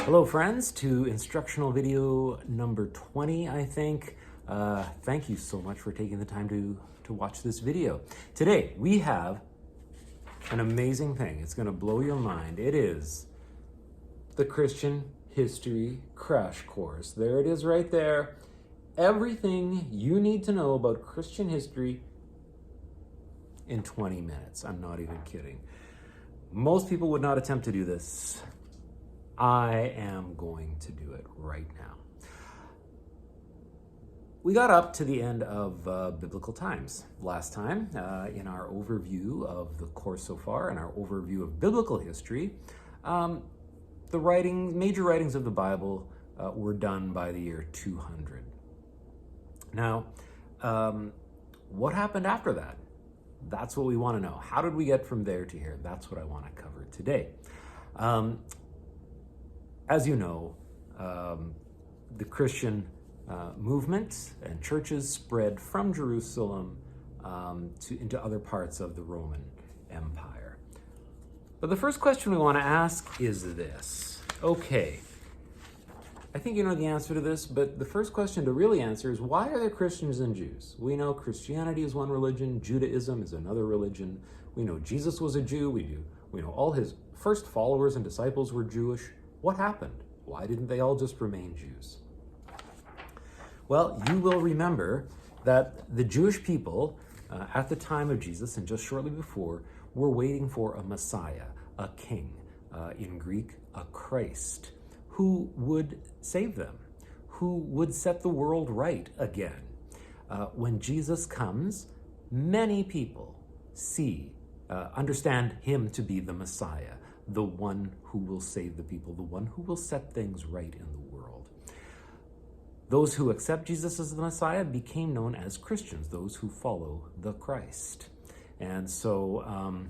Hello friends, to instructional video number 20, I think. Thank you so much for taking the time to watch this video. Today, we have an amazing thing. It's going to blow your mind. It is the Christian History Crash Course. There it is right there. Everything you need to know about Christian history in 20 minutes. I'm not even kidding. Most people would not attempt to do this. I am going to do it right now. We got up to the end of biblical times last time in our overview of the course so far, and our overview of biblical history. The major writings of the Bible were done by the year 200. Now, what happened after that? That's what we want to know. How did we get from there to here? That's what I want to cover today. As you know, the Christian movement and churches spread from Jerusalem into other parts of the Roman Empire. But the first question we want to ask is this. Okay, I think you know the answer to this, but the first question to really answer is, why are there Christians and Jews? We know Christianity is one religion, Judaism is another religion. We know Jesus was a Jew. We know all his first followers and disciples were Jewish. What happened? Why didn't they all just remain Jews? Well, you will remember that the Jewish people at the time of Jesus and just shortly before were waiting for a Messiah, a king, in Greek, a Christ, who would save them, who would set the world right again. When Jesus comes, many people understand him to be the Messiah, the one who will save the people, the one who will set things right in the world. Those who accept Jesus as the Messiah became known as Christians, those who follow the Christ. And so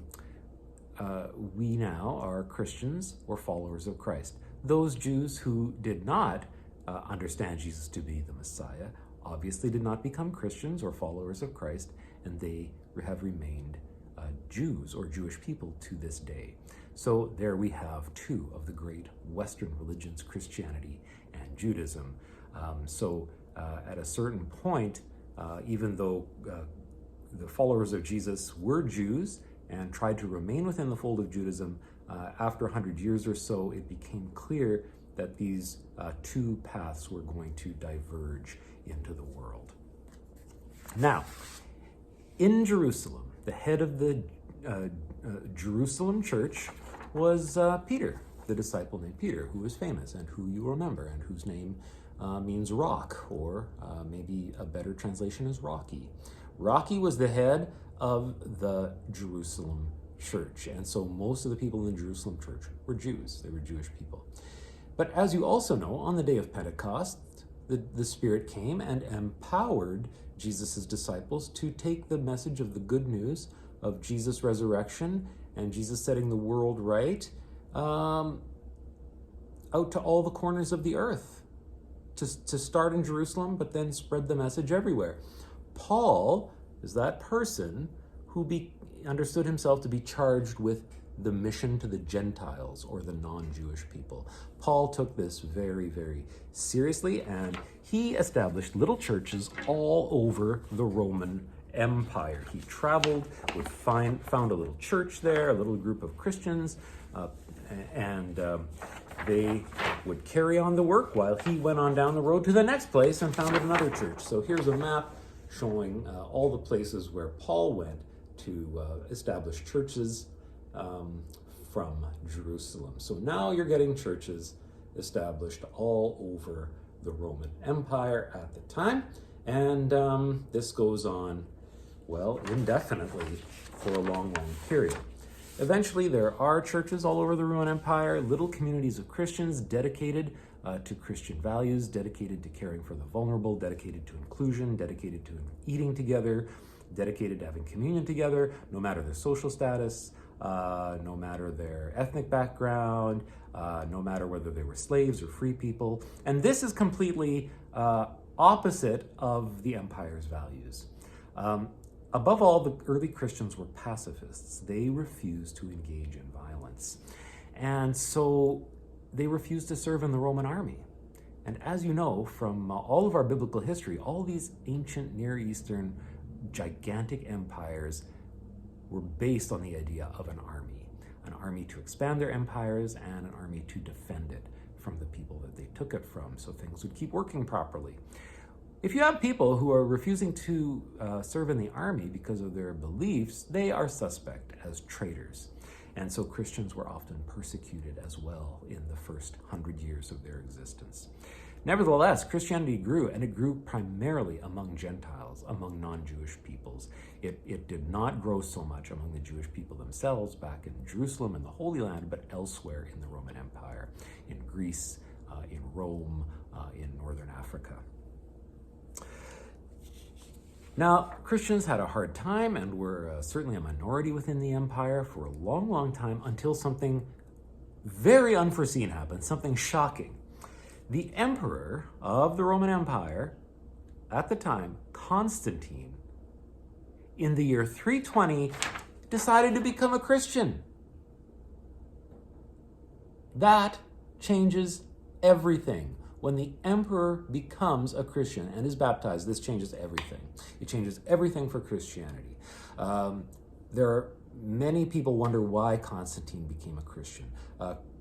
we now are Christians or followers of Christ. Those Jews who did not understand Jesus to be the Messiah obviously did not become Christians or followers of Christ, and they have remained Jews or Jewish people to this day. So there we have two of the great Western religions, Christianity and Judaism. At a certain point, even though the followers of Jesus were Jews and tried to remain within the fold of Judaism, after 100 years or so, it became clear that these two paths were going to diverge into the world. Now, in Jerusalem, the head of the Jerusalem church was Peter, the disciple named Peter, who was famous and who you remember, and whose name means rock, or maybe a better translation is Rocky. Rocky was the head of the Jerusalem church, and so most of the people in the Jerusalem church were Jews. They were Jewish people. But as you also know, on the day of Pentecost, the Spirit came and empowered Jesus' disciples to take the message of the good news of Jesus' resurrection and Jesus setting the world right out to all the corners of the earth, to start in Jerusalem, but then spread the message everywhere. Paul is that person who understood himself to be charged with the mission to the Gentiles, or the non-Jewish people. Paul took this very, very seriously, and he established little churches all over the Roman Empire. He traveled, found a little church there, a little group of Christians, and they would carry on the work while he went on down the road to the next place and founded another church. So here's a map showing all the places where Paul went to establish churches from Jerusalem. So now you're getting churches established all over the Roman Empire at the time, and this goes on, well, indefinitely for a long, long period. Eventually, there are churches all over the Roman Empire, little communities of Christians dedicated to Christian values, dedicated to caring for the vulnerable, dedicated to inclusion, dedicated to eating together, dedicated to having communion together, no matter their social status, no matter their ethnic background, no matter whether they were slaves or free people. And this is completely opposite of the empire's values. Above all, the early Christians were pacifists. They refused to engage in violence. And so they refused to serve in the Roman army. And as you know from all of our biblical history, all these ancient Near Eastern gigantic empires were based on the idea of an army to expand their empires and an army to defend it from the people that they took it from, so things would keep working properly. If you have people who are refusing to serve in the army because of their beliefs, they are suspect as traitors. And so Christians were often persecuted as well in the first 100 years of their existence. Nevertheless, Christianity grew, and it grew primarily among Gentiles, among non-Jewish peoples. It did not grow so much among the Jewish people themselves back in Jerusalem and the Holy Land, but elsewhere in the Roman Empire, in Greece, in Rome, in Northern Africa. Now, Christians had a hard time and were certainly a minority within the empire for a long, long time until something very unforeseen happened, something shocking. The emperor of the Roman Empire at the time, Constantine, in the year 320, decided to become a Christian. That changes everything. When the emperor becomes a Christian and is baptized, this changes everything. It changes everything for Christianity. There are many people wonder why Constantine became a Christian.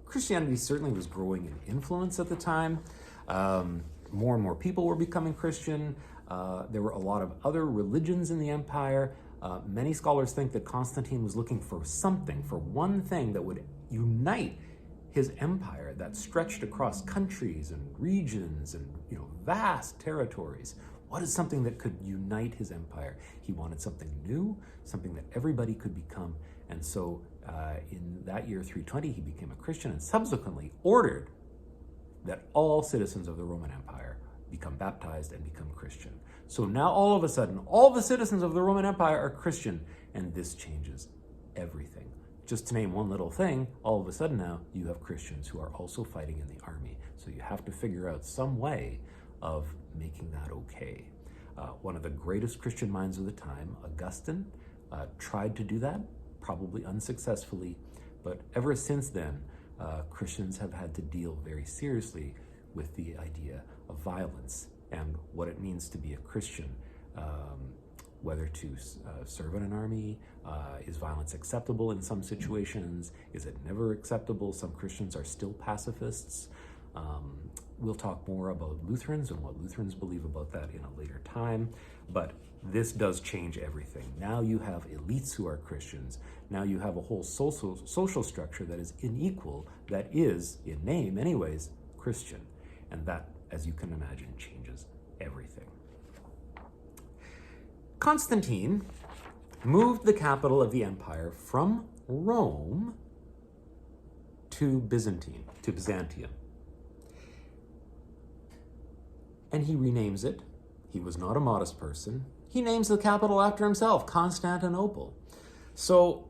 Christianity certainly was growing in influence at the time. More and more people were becoming Christian. There were a lot of other religions in the empire. Many scholars think that Constantine was looking for something, for one thing that would unite his empire that stretched across countries and regions and vast territories. What is something that could unite his empire? He wanted something new, something that everybody could become. And so in that year 320, he became a Christian and subsequently ordered that all citizens of the Roman Empire become baptized and become Christian. So now all of a sudden, all the citizens of the Roman Empire are Christian, and this changes everything. Just to name one little thing, all of a sudden now you have Christians who are also fighting in the army. So you have to figure out some way of making that okay. One of the greatest Christian minds of the time, Augustine, tried to do that, probably unsuccessfully, but ever since then, Christians have had to deal very seriously with the idea of violence and what it means to be a Christian. Whether to serve in an army, is violence acceptable in some situations? Is it never acceptable? Some Christians are still pacifists. We'll talk more about Lutherans and what Lutherans believe about that in a later time, but this does change everything. Now you have elites who are Christians. Now you have a whole social structure that is unequal, that is, in name anyways, Christian. And that, as you can imagine, changes everything. Constantine moved the capital of the empire from Rome to Byzantium. And he renames it. He was not a modest person. He names the capital after himself, Constantinople. So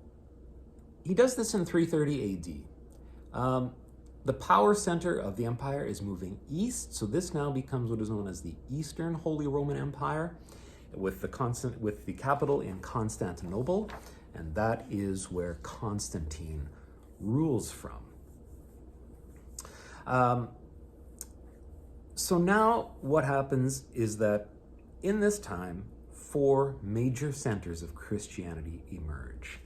he does this in 330 AD. The power center of the empire is moving east, so this now becomes what is known as the Eastern Holy Roman Empire, with the capital in Constantinople, and that is where Constantine rules from. So now what happens is that in this time, 4 major centers of Christianity emerge.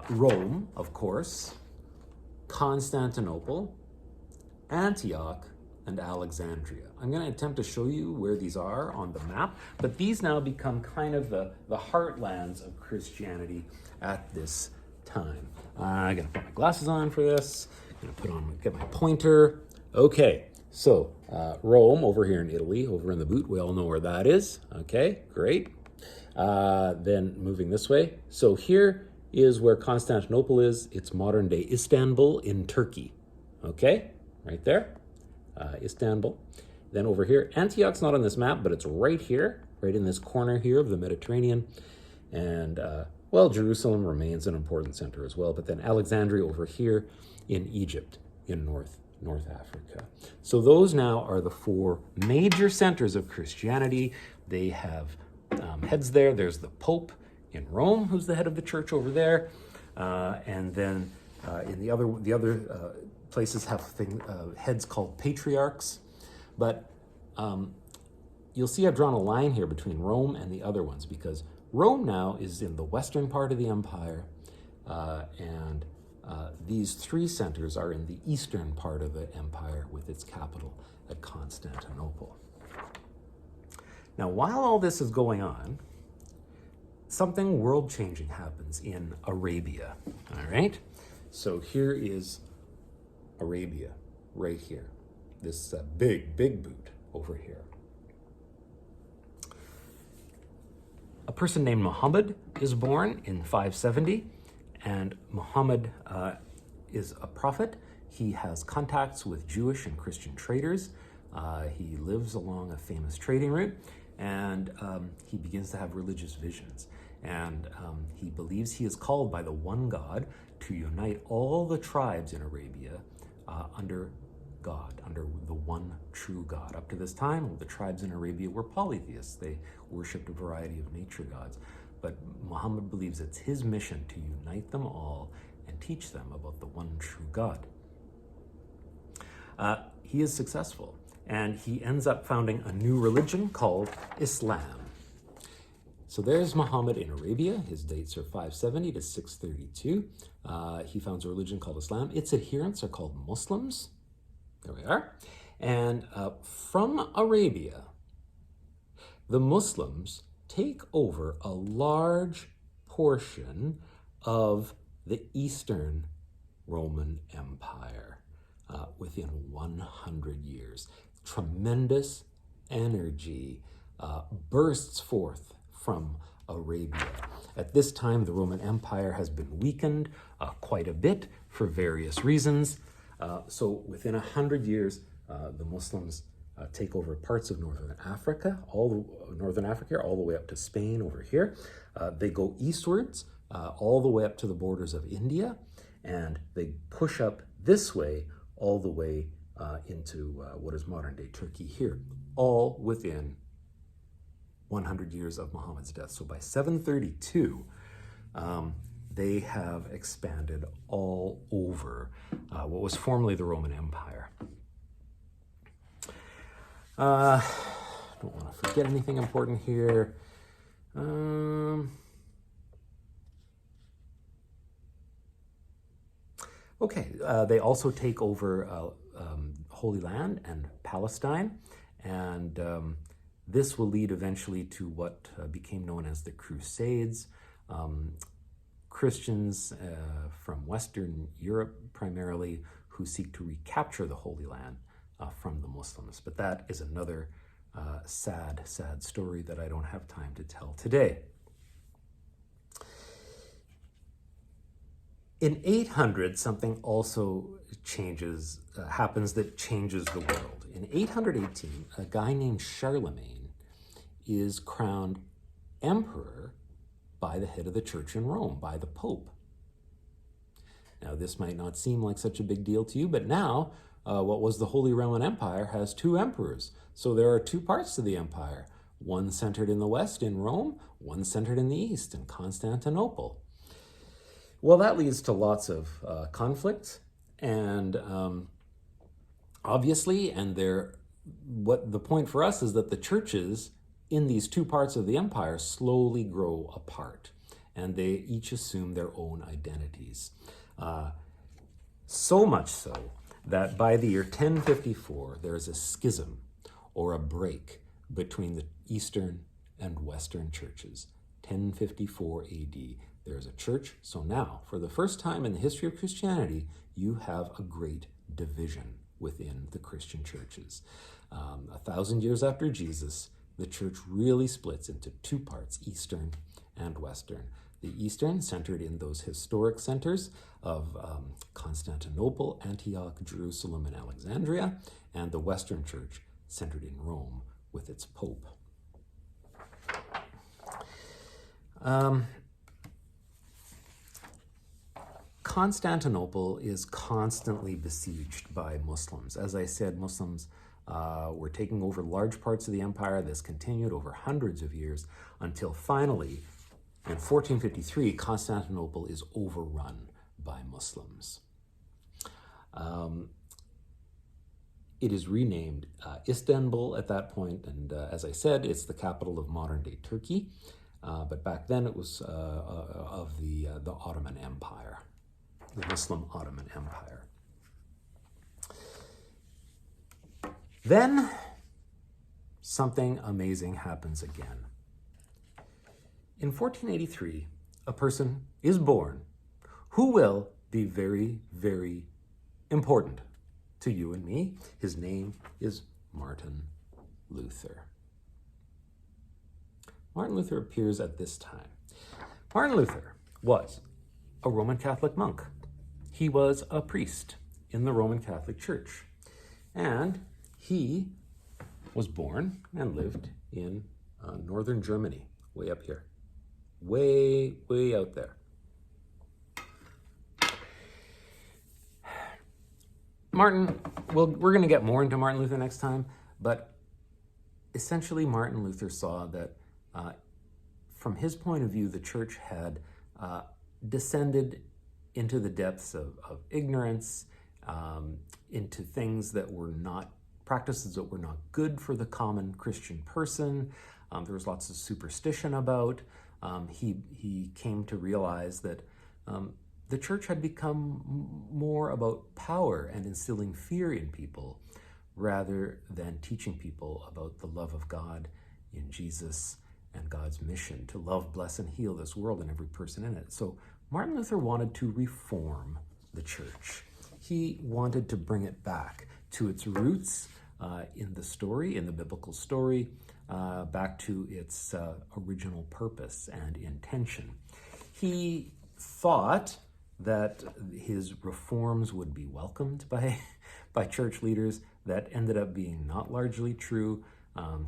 Rome, of course, Constantinople, Antioch, and Alexandria. I'm going to attempt to show you where these are on the map, but these now become kind of the heartlands of Christianity at this time. I got to put my glasses on for this. I'm going to get my pointer. Okay, so Rome over here in Italy, over in the boot, we all know where that is. Okay, great. Then moving this way. So here is where Constantinople is. It's modern day Istanbul in Turkey. Okay, right there. Istanbul. Then over here, Antioch's not on this map, but it's right here, right in this corner here of the Mediterranean. And, well, Jerusalem remains an important center as well, but then Alexandria over here in Egypt, in North Africa. So those now are the 4 major centers of Christianity. They have heads there. There's the Pope in Rome, who's the head of the church over there. And then in the other places have heads called patriarchs, but you'll see I've drawn a line here between Rome and the other ones, because Rome now is in the western part of the empire, and these three centers are in the eastern part of the empire with its capital at Constantinople. Now, while all this is going on, something world-changing happens in Arabia, all right? So here is Arabia, right here. This big boot over here. A person named Muhammad is born in 570, and Muhammad is a prophet. He has contacts with Jewish and Christian traders. He lives along a famous trading route, and he begins to have religious visions. And he believes he is called by the one God to unite all the tribes in Arabia under God, under the one true God. Up to this time, the tribes in Arabia were polytheists. They worshipped a variety of nature gods. But Muhammad believes it's his mission to unite them all and teach them about the one true God. He is successful, and he ends up founding a new religion called Islam. So there's Muhammad in Arabia. His dates are 570 to 632. He founds a religion called Islam. Its adherents are called Muslims. There we are. And from Arabia, the Muslims take over a large portion of the Eastern Roman Empire within 100 years. Tremendous energy bursts forth from Arabia. At this time, the Roman Empire has been weakened quite a bit for various reasons. So within 100 years, the Muslims take over parts of Northern Africa, all the way up to Spain over here. They go eastwards, all the way up to the borders of India, and they push up this way, all the way into what is modern-day Turkey here, all within 100 years of Muhammad's death. So by 732, they have expanded all over what was formerly the Roman Empire. Don't want to forget anything important here. Okay, they also take over Holy Land and Palestine, and this will lead eventually to what became known as the Crusades. Christians from Western Europe primarily who seek to recapture the Holy Land from the Muslims. But that is another sad story that I don't have time to tell today. In 800, something also happens that changes the world. In 818, a guy named Charlemagne is crowned emperor by the head of the church in Rome, by the Pope. Now, this might not seem like such a big deal to you, but now what was the Holy Roman Empire has two emperors. So there are two parts to the empire, one centered in the west in Rome, one centered in the east in Constantinople. Well, that leads to lots of conflict, and obviously, what the point for us is that the churches in these two parts of the empire slowly grow apart, and they each assume their own identities. So much so that by the year 1054, there is a schism or a break between the Eastern and Western churches. 1054 AD, there's a church. So now, for the first time in the history of Christianity, you have a great division within the Christian churches. 1,000 years after Jesus, the church really splits into two parts, Eastern and Western. The Eastern, centered in those historic centers of Constantinople, Antioch, Jerusalem, and Alexandria, and the Western Church, centered in Rome with its Pope. Constantinople is constantly besieged by Muslims. As I said, Muslims were taking over large parts of the empire. This continued over hundreds of years until finally, in 1453, Constantinople is overrun by Muslims. It is renamed Istanbul at that point, and as I said, it's the capital of modern-day Turkey. But back then it was of the Ottoman Empire, the Muslim Ottoman Empire. Then something amazing happens again. In 1483, a person is born who will be very, very important to you and me. His name is Martin Luther. Martin Luther appears at this time. Martin Luther was a Roman Catholic monk. He was a priest in the Roman Catholic Church. And he was born and lived in northern Germany, way up here. Way, way out there. Martin, well, we're going to get more into Martin Luther next time, but essentially Martin Luther saw that from his point of view, the church had descended into the depths of ignorance, into things that were not, practices that were not good for the common Christian person. There was lots of superstition about. He came to realize that the church had become more about power and instilling fear in people rather than teaching people about the love of God in Jesus and God's mission to love, bless, and heal this world and every person in it. So Martin Luther wanted to reform the church. He wanted to bring it back to its roots in the story, in the biblical story, back to its original purpose and intention. He thought that his reforms would be welcomed by church leaders. That ended up being not largely true.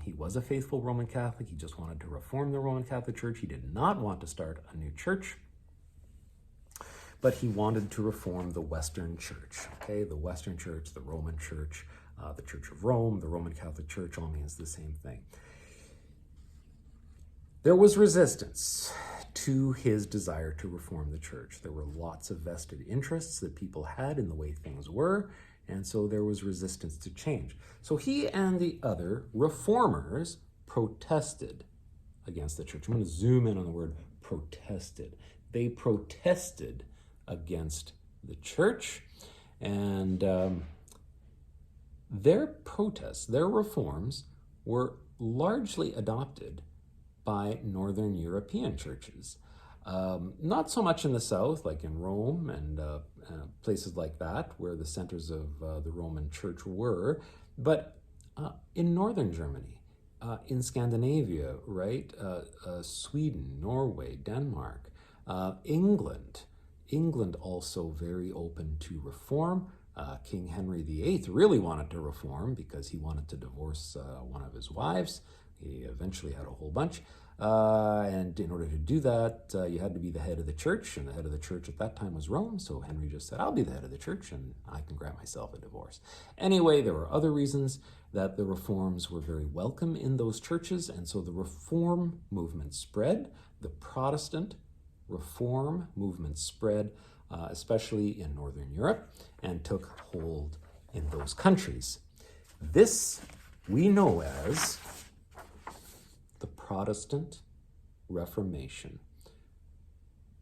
He was a faithful Roman Catholic. He just wanted to reform the Roman Catholic Church. He did not want to start a new church, but he wanted to reform the Western Church. Okay, the Western Church, the Roman Church, the Church of Rome, the Roman Catholic Church, all means the same thing. There was resistance to his desire to reform the church. There were lots of vested interests that people had in the way things were, and so there was resistance to change. So he and the other reformers protested against the church. I'm going to zoom in on the word protested. They protested against the church, and their protests, their reforms, were largely adopted by Northern European churches. Not so much in the South, like in Rome and places like that, where the centers of the Roman Church were, but in Northern Germany, in Scandinavia, right? Sweden, Norway, Denmark, England. England also very open to reform. King Henry VIII really wanted to reform because he wanted to divorce one of his wives. He eventually had a whole bunch. And in order to do that, you had to be the head of the church, and the head of the church at that time was Rome. So Henry just said, I'll be the head of the church and I can grant myself a divorce. Anyway, there were other reasons that the reforms were very welcome in those churches. And so the reform movement spread. The Protestant reform movement spread, especially in Northern Europe, and took hold in those countries. This we know as the Protestant Reformation.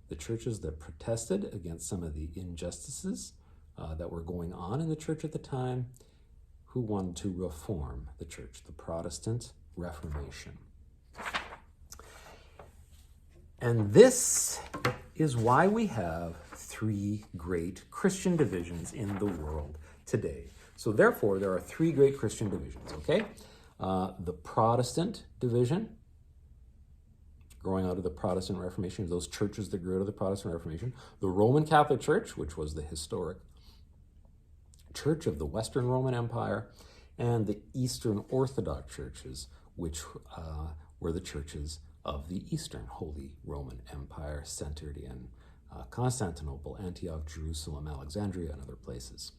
The churches that protested against some of the injustices that were going on in the church at the time, who wanted to reform the church, the Protestant Reformation. And this is why we have three great Christian divisions in the world today. So therefore, there are three great Christian divisions, okay? The Protestant division, growing out of the Protestant Reformation, those churches that grew out of the Protestant Reformation. The Roman Catholic Church, which was the historic church of the Western Roman Empire, and the Eastern Orthodox churches, which were the churches of the Eastern Holy Roman Empire, centered in Constantinople, Antioch, Jerusalem, Alexandria, and other places.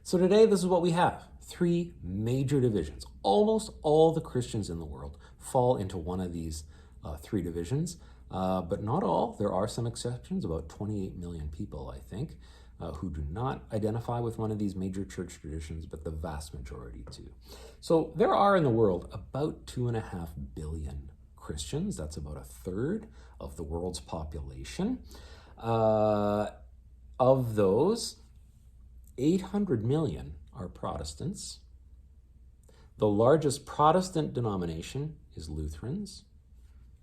So today, this is what we have. Three major divisions. Almost all the Christians in the world fall into one of these three divisions, but not all. There are some exceptions, about 28 million people, I think, who do not identify with one of these major church traditions, but the vast majority do. So there are in the world about 2.5 billion Christians. That's about a third of the world's population. Of those, 800 million are Protestants. The largest Protestant denomination is Lutherans,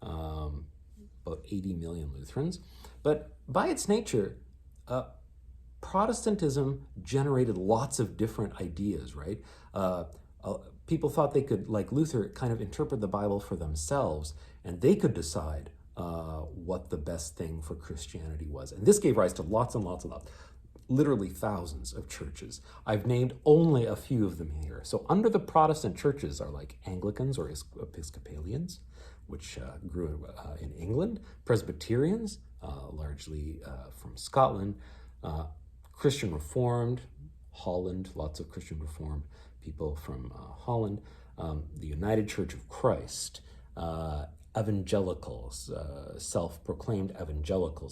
about 80 million Lutherans. But by its nature, Protestantism generated lots of different ideas, right? People thought they could, like Luther, kind of interpret the Bible for themselves, and they could decide what the best thing for Christianity was. And this gave rise to lots and lots, literally thousands of churches. I've named only a few of them here. So under the Protestant churches are like Anglicans or Episcopalians, which grew in England, Presbyterians, largely from Scotland, Christian Reformed, Holland, lots of Christian Reformed people from Holland, the United Church of Christ, evangelicals, self-proclaimed evangelical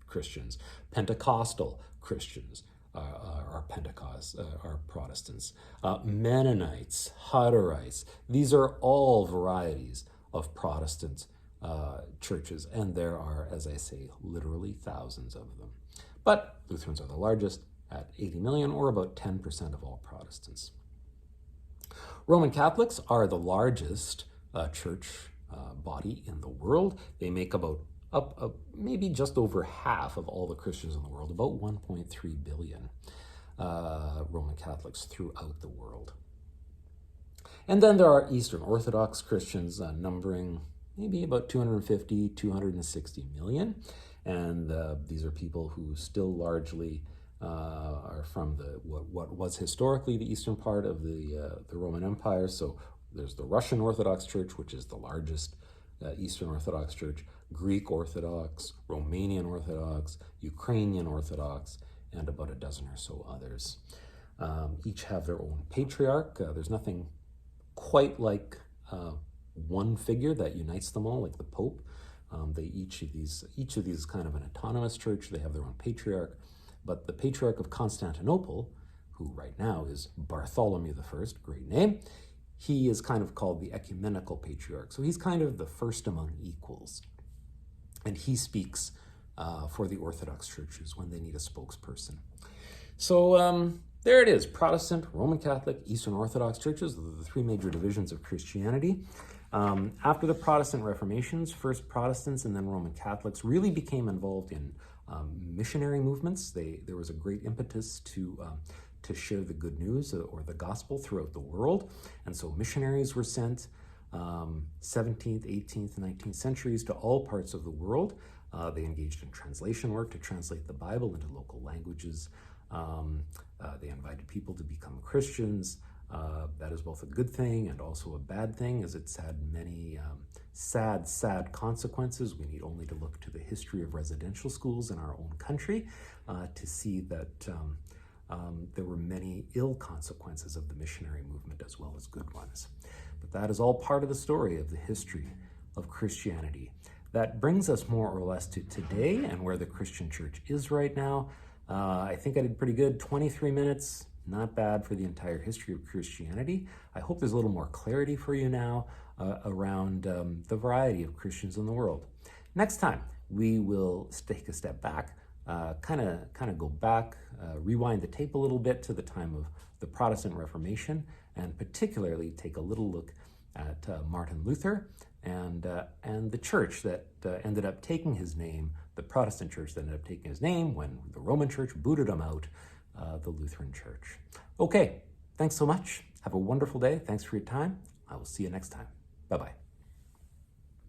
Christians, Pentecostal Christians are Protestants, Mennonites, Hutterites. These are all varieties of Protestant churches, and there are, as I say, literally thousands of them. But Lutherans are the largest at 80 million, or about 10% of all Protestants. Roman Catholics are the largest church body in the world. They make about maybe just over half of all the Christians in the world, about 1.3 billion Roman Catholics throughout the world. And then there are Eastern Orthodox Christians numbering maybe about 250, 260 million. And these are people who still largely are from what was historically the eastern part of the Roman Empire. So there's the Russian Orthodox Church, which is the largest Eastern Orthodox Church, Greek Orthodox, Romanian Orthodox, Ukrainian Orthodox, and about a dozen or so others. Each have their own patriarch. There's nothing quite like one figure that unites them all, like the Pope. Each of these is kind of an autonomous church. They have their own patriarch. But the Patriarch of Constantinople, who right now is Bartholomew I, great name, he is kind of called the ecumenical patriarch. So he's kind of the first among equals. And he speaks for the Orthodox churches when they need a spokesperson. So there it is, Protestant, Roman Catholic, Eastern Orthodox churches, the three major divisions of Christianity. After the Protestant Reformations, first Protestants and then Roman Catholics really became involved in missionary movements. There was a great impetus to share the good news or the gospel throughout the world. And so missionaries were sent 17th, 18th, 19th centuries to all parts of the world. They engaged in translation work to translate the Bible into local languages. They invited people to become Christians. That is both a good thing and also a bad thing, as it's had many sad consequences. We need only to look to the history of residential schools in our own country to see that there were many ill consequences of the missionary movement as well as good ones. But that is all part of the story of the history of Christianity. That brings us more or less to today and where the Christian church is right now. I think I did pretty good, 23 minutes. Not bad for the entire history of Christianity. I hope there's a little more clarity for you now around the variety of Christians in the world. Next time, we will take a step back, kind of go back, rewind the tape a little bit to the time of the Protestant Reformation, and particularly take a little look at Martin Luther and the church that ended up taking his name, the Protestant church that ended up taking his name when the Roman church booted him out, the Lutheran Church. Okay, thanks so much. Have a wonderful day. Thanks for your time. I will see you next time. Bye-bye.